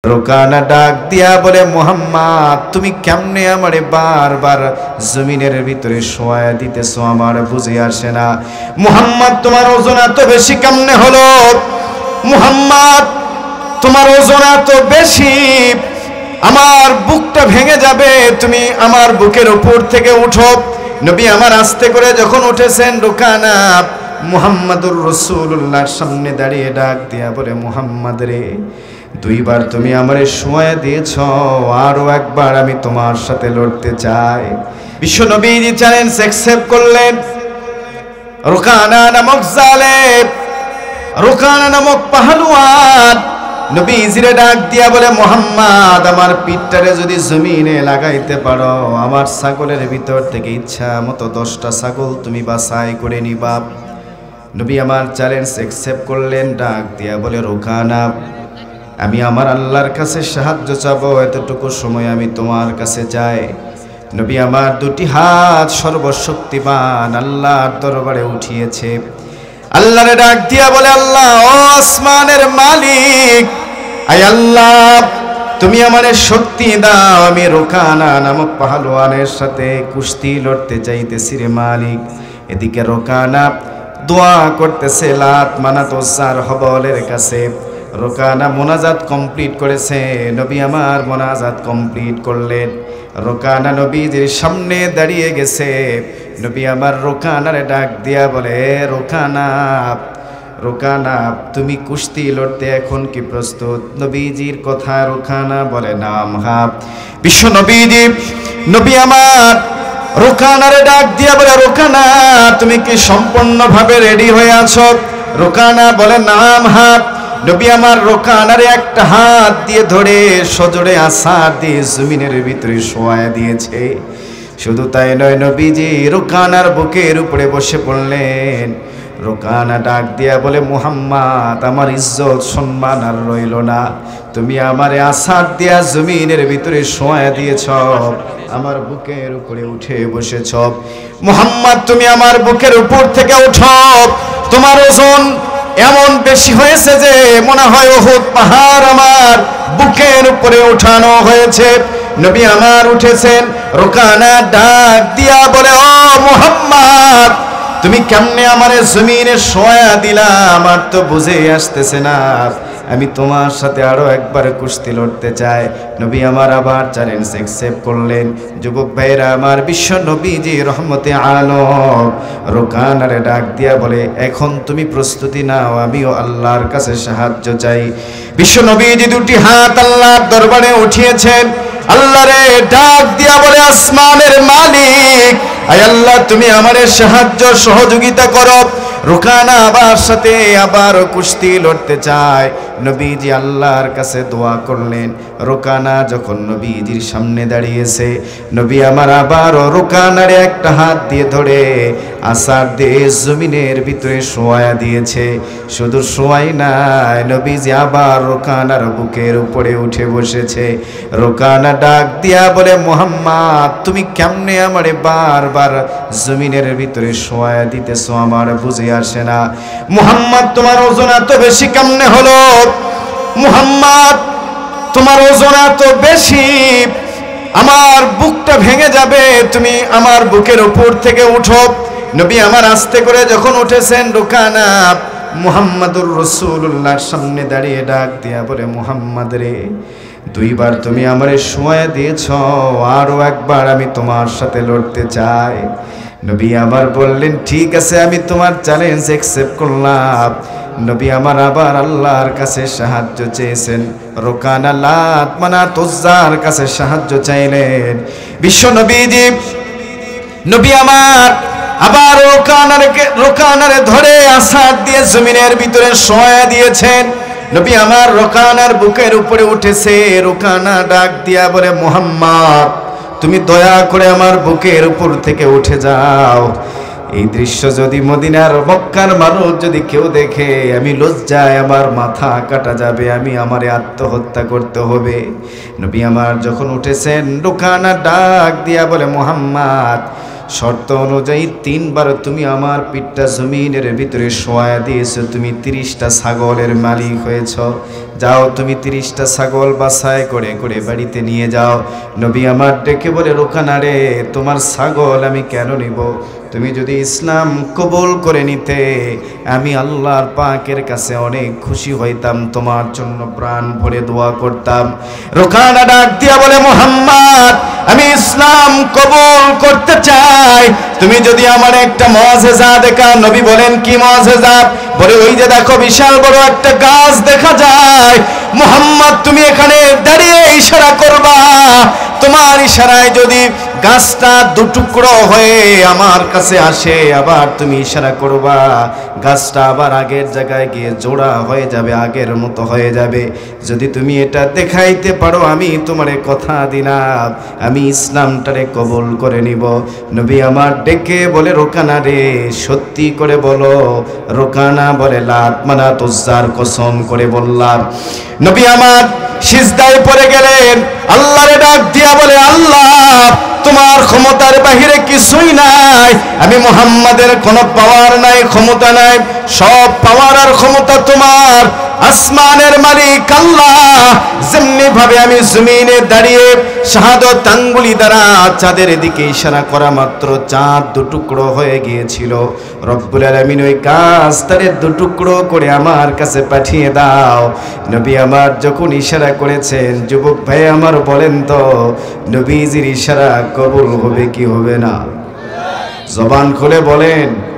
রোকানা ডাক দিয়া বলে, মুহাম্মদ তুমি কেমনে আমারে বারবার জমিনের ভিতরে শোয়া দিতেছো, আমার বুঝে আসে না। মুহাম্মদ তোমার ওজন এত বেশি কেমনে হলো? মুহাম্মদ তোমার ওজন এত বেশি, আমার বুকটা ভেঙে যাবে, তুমি আমার বুকের উপর থেকে উঠো। নবী আমার আস্তে করে যখন উঠেছেন, রোকানা মুহাম্মাদুর রাসূলুল্লাহর সামনে দাঁড়িয়ে ডাক দিয়া বলে, মুহাম্মদ রে, দুইবার তুমি আমারে শোয়া দিয়েছ, আরো একবার আমি তোমার সাথে লড়তে চাই। বিশ্ব নবীজি চ্যালেঞ্জ অ্যাকসেপ্ট করলেন। রোকানা নামক জালেম, রোকানা নামক পাহলওয়ান নবীজিরে ডাক দিয়া বলে, মুহাম্মদ আমার পিঠটারে যদি জমিনে লাগাইতে পারো, আমার ছাগলের ভিতর থেকে ইচ্ছা মতো 10টা ছাগল তুমি বাছাই করে নিবা। নবী আমার চ্যালেঞ্জ অ্যাকসেপ্ট করলেন। ডাক দিয়া বলে, রোকানা আমি আমার আল্লাহর কাছে সাহায্য চাবো, এতটুকু সময় আমি তোমার কাছে যাই। নবী আমার দুটি হাত সর্বশক্তিমান আল্লাহর দরবারে উঠিয়েছে। আল্লাহরে ডাক দিয়া বলে, আল্লাহ ও আসমানের মালিক, আয় আল্লাহ তুমি আমারে শক্তি দাও, আমি রোকানা নামক পাহলওয়ানের সাথে কুস্তি লড়তে চাইতেছি রে মালিক। এদিকে রোকানা দোয়া করতেছে লাত মানাত উজ্জার হবলের কাছে। রোকানা মোনাজাত কমপ্লিট করেছে। নবী আমার মোনাজাত কমপ্লিট করলেন। রোকানা নবীজির সামনে দাঁড়িয়ে গেছে। নবী আমার রোকানারে ডাক দিয়া বলে, রোকানা, রোকানা তুমি কুস্তি লড়তে এখন কি প্রস্তুত? নবীজির কথা রোকানা বলে, নাম হা। বিশ্ব নবীজি নবী আমার রোকানারে ডাক দিয়া বলে, রোকানা তুমি কি সম্পূর্ণভাবে রেডি হয়ে আছো? রোকানা বলে, নাম হা। নবী আমার রোকানারে একটা হাত দিয়ে ধরে সজোরে আছাড় দিয়ে জমিনের ভিতরে শোয়া দিয়েছে। শুধু তাই নয়, নবীজি রোকানার বুকের উপরে বসে পড়লেন। রোকানা ডাক দিয়া বলে, মুহাম্মদ আমার ইজ্জত সম্মান আর রইল না, তুমি আমারে আছাড় দিয়া জমিনের ভিতরে শোয়া দিয়েছ, আমার বুকের উপরে উঠে বসেছ। মুহাম্মদ তুমি আমার বুকের উপর থেকে উঠো, তোমার ওজন এমন বেশি হয়েছে যে মনে হয় উহুদ পাহাড় আমার বুকের উপরে উঠানো হয়েছে। নবী আমার উঠেছেন। রোকানা ডাক দিয়া বলে, ও মুহাম্মদ তুমি কেমনে আমারে জমিনে শোয়া দিলা, আমার তো বুঝে আসতেছে না, আমি তোমার সাথে আরো একবার কুস্তি লড়তে চাই। নবী আমার আবার চ্যালেঞ্জ অ্যাকসেপ্ট করলেন। যুবক ভাইরা আমার, বিশ্ব নবীজি রহমতে আলম রোকানারে ডাক দিয়া বলে, এখন তুমি প্রস্তুতি নাও, আমিও আল্লাহর কাছে সাহায্য চাই। বিশ্ব নবীজি দুটি হাত আল্লাহর দরবারে উঠিয়েছেন। আল্লাহরে ডাক দিয়া বলে, আসমানের মালিক, আয় আল্লাহ তুমি আমারে সাহায্য সহযোগিতা করো। রোকানা আবার সাথে আবার কুস্তি লড়তে চায়। নবীজি আল্লাহর কাছে দোয়া করলেন। রোকানা যখন নবীজির সামনে দাঁড়িয়েছে, নবী আমার আবার রোকানারে একটা হাত দিয়ে ধরে আছাড় দিয়ে জমিনের ভিতরে শোয়া দিয়েছে। শুধু শোয়াই নাই, নবীজি আবার রোকানার বুকের উপরে উঠে বসেছে। রোকানা ডাক দিয়া বলে, মুহাম্মদ তুমি কেমনে আমারে বারবার জমিনের ভিতরে শোয়া দিতেছো, আমার বুঝে আসে না। মুহাম্মদ তোমার ওজন এত বেশি কেমনে হলো? মুহাম্মদ তোমার ওজন এত বেশি, আমার বুকটা ভেঙে যাবে, তুমি আমার বুকের উপর থেকে উঠো। নবী আমার আস্তে করে যখন উঠেছেন, রোকানা মুহাম্মাদুর রাসূলুল্লাহর সামনে দাঁড়িয়ে ডাক দিয়া বলে, মুহাম্মদ রে, দুইবার তুমি আমারে শোয়া দিয়েছ, আরো একবার আমি তোমার সাথে লড়তে চাই। নবী আমার বললেন, ঠিক আছে আমি তোমার চ্যালেঞ্জ অ্যাকসেপ্ট করলাম। নবী আমার আবার আল্লাহর কাছে সাহায্য চেয়েছেন। রোকানা লাত মানাত উজ্জার কাছে সাহায্য চাইলেন। বিশ্ব নবীজি নবী আমার আবার রোকানারে ধরে আছাড় দিয়ে জমিনের ভিতরে শোয়া দিয়েছেন। নবী আমার রোকানার বুকের উপরে উঠেছে। রোকানা ডাক দিয়া বলে, মুহাম্মদ তুমি দয়া করে আমার বুকের উপর থেকে উঠে যাও। এই দৃশ্য যদি মদিনার মক্কার মানুষ যদি কেউ দেখে, আমি লজ্জায় আমার মাথা কাটা যাবে, আমি আমারে আত্মহত্যা করতে হবে। নবী আমার যখন উঠেছেন, রোকানা ডাক দিয়া বলে, মুহাম্মদ শর্ত অনুযায়ী 3 বার তুমি আমার পিঠটা জমিনের ভিতরে শোয়া দিয়েছো, তুমি 30টা ছাগলের মালিক হয়েছ। যাও তুমি 30টা ছাগল বাছাই করে করে বাড়িতে নিয়ে যাও। নবী আমার ডেকে বলে, রোকানা রে, তোমার ছাগল আমি কেন নিব? তুমি যদি ইসলাম কবুল করে নিতে আমি আল্লাহর পাকের কাছে অনেক খুশি হইতাম, তোমার জন্য প্রাণ ভরে দোয়া করতাম। রোকানা ডাক দিয়া বলে, মুহাম্মদ আমি ইসলাম কবুল করতে চাই, তুমি যদি আমার একটা মুআজিজা দেখা। নবী বলেন, কি মুআজিজা? বলে, ওই যে দেখো বিশাল বড় একটা গাছ দেখা যায়, মুহাম্মদ তুমি এখানে দাঁড়িয়ে ইশারা করবা, তোমার ইশারায় যদি গাছটা দুটুকরো হয়ে আমার কাছে আসে, আবার তুমি ইশারা করবা, গাছটা আবার আগের জায়গায় গিয়ে জোড়া হয়ে যাবে, আগের মতো হয়ে যাবে। যদি তুমি এটা দেখাইতে পারো আমি তোমারে কথা দিলাম আমি ইসলামটারে কবুল করে নিব। নবী আমার ডেকে বলে, রোকানা রে, সত্যি করে বলো। রোকানা বলে, লাত মানাত উজ্জার কসম করে বললাম। নবী আমার সিজদায় পড়ে গেলেন, আল্লাহরে ডাক দিয়া বলে, আল্লাহ তোমার ক্ষমতার বাহিরে কিছুই নাই, আমি মুহাম্মাদের কোনো পাওয়ার নাই, ক্ষমতা নাই, সব পাওয়ার আর ক্ষমতা তোমার। আসমানের মালিক আল্লাহ, যেমনি ভাবে আমি জমিনে দাঁড়িয়ে শাহাদত আঙ্গুলি দ্বারা চাঁদের দিকে ইশারা করা মাত্র চাঁদ দুটুকরো হয়ে গিয়েছিল, রব্বুল আলামিন ওই গাছটারে দুটুকরো করে আমার কাছে পাঠিয়ে দাও। নবী আমার যখন ইশারা করেছেন, যুবক ভাই আমার বলেন তো, নবীজির ইশারা কবুল হবে কি হবে না? জবান খুলে বলেন।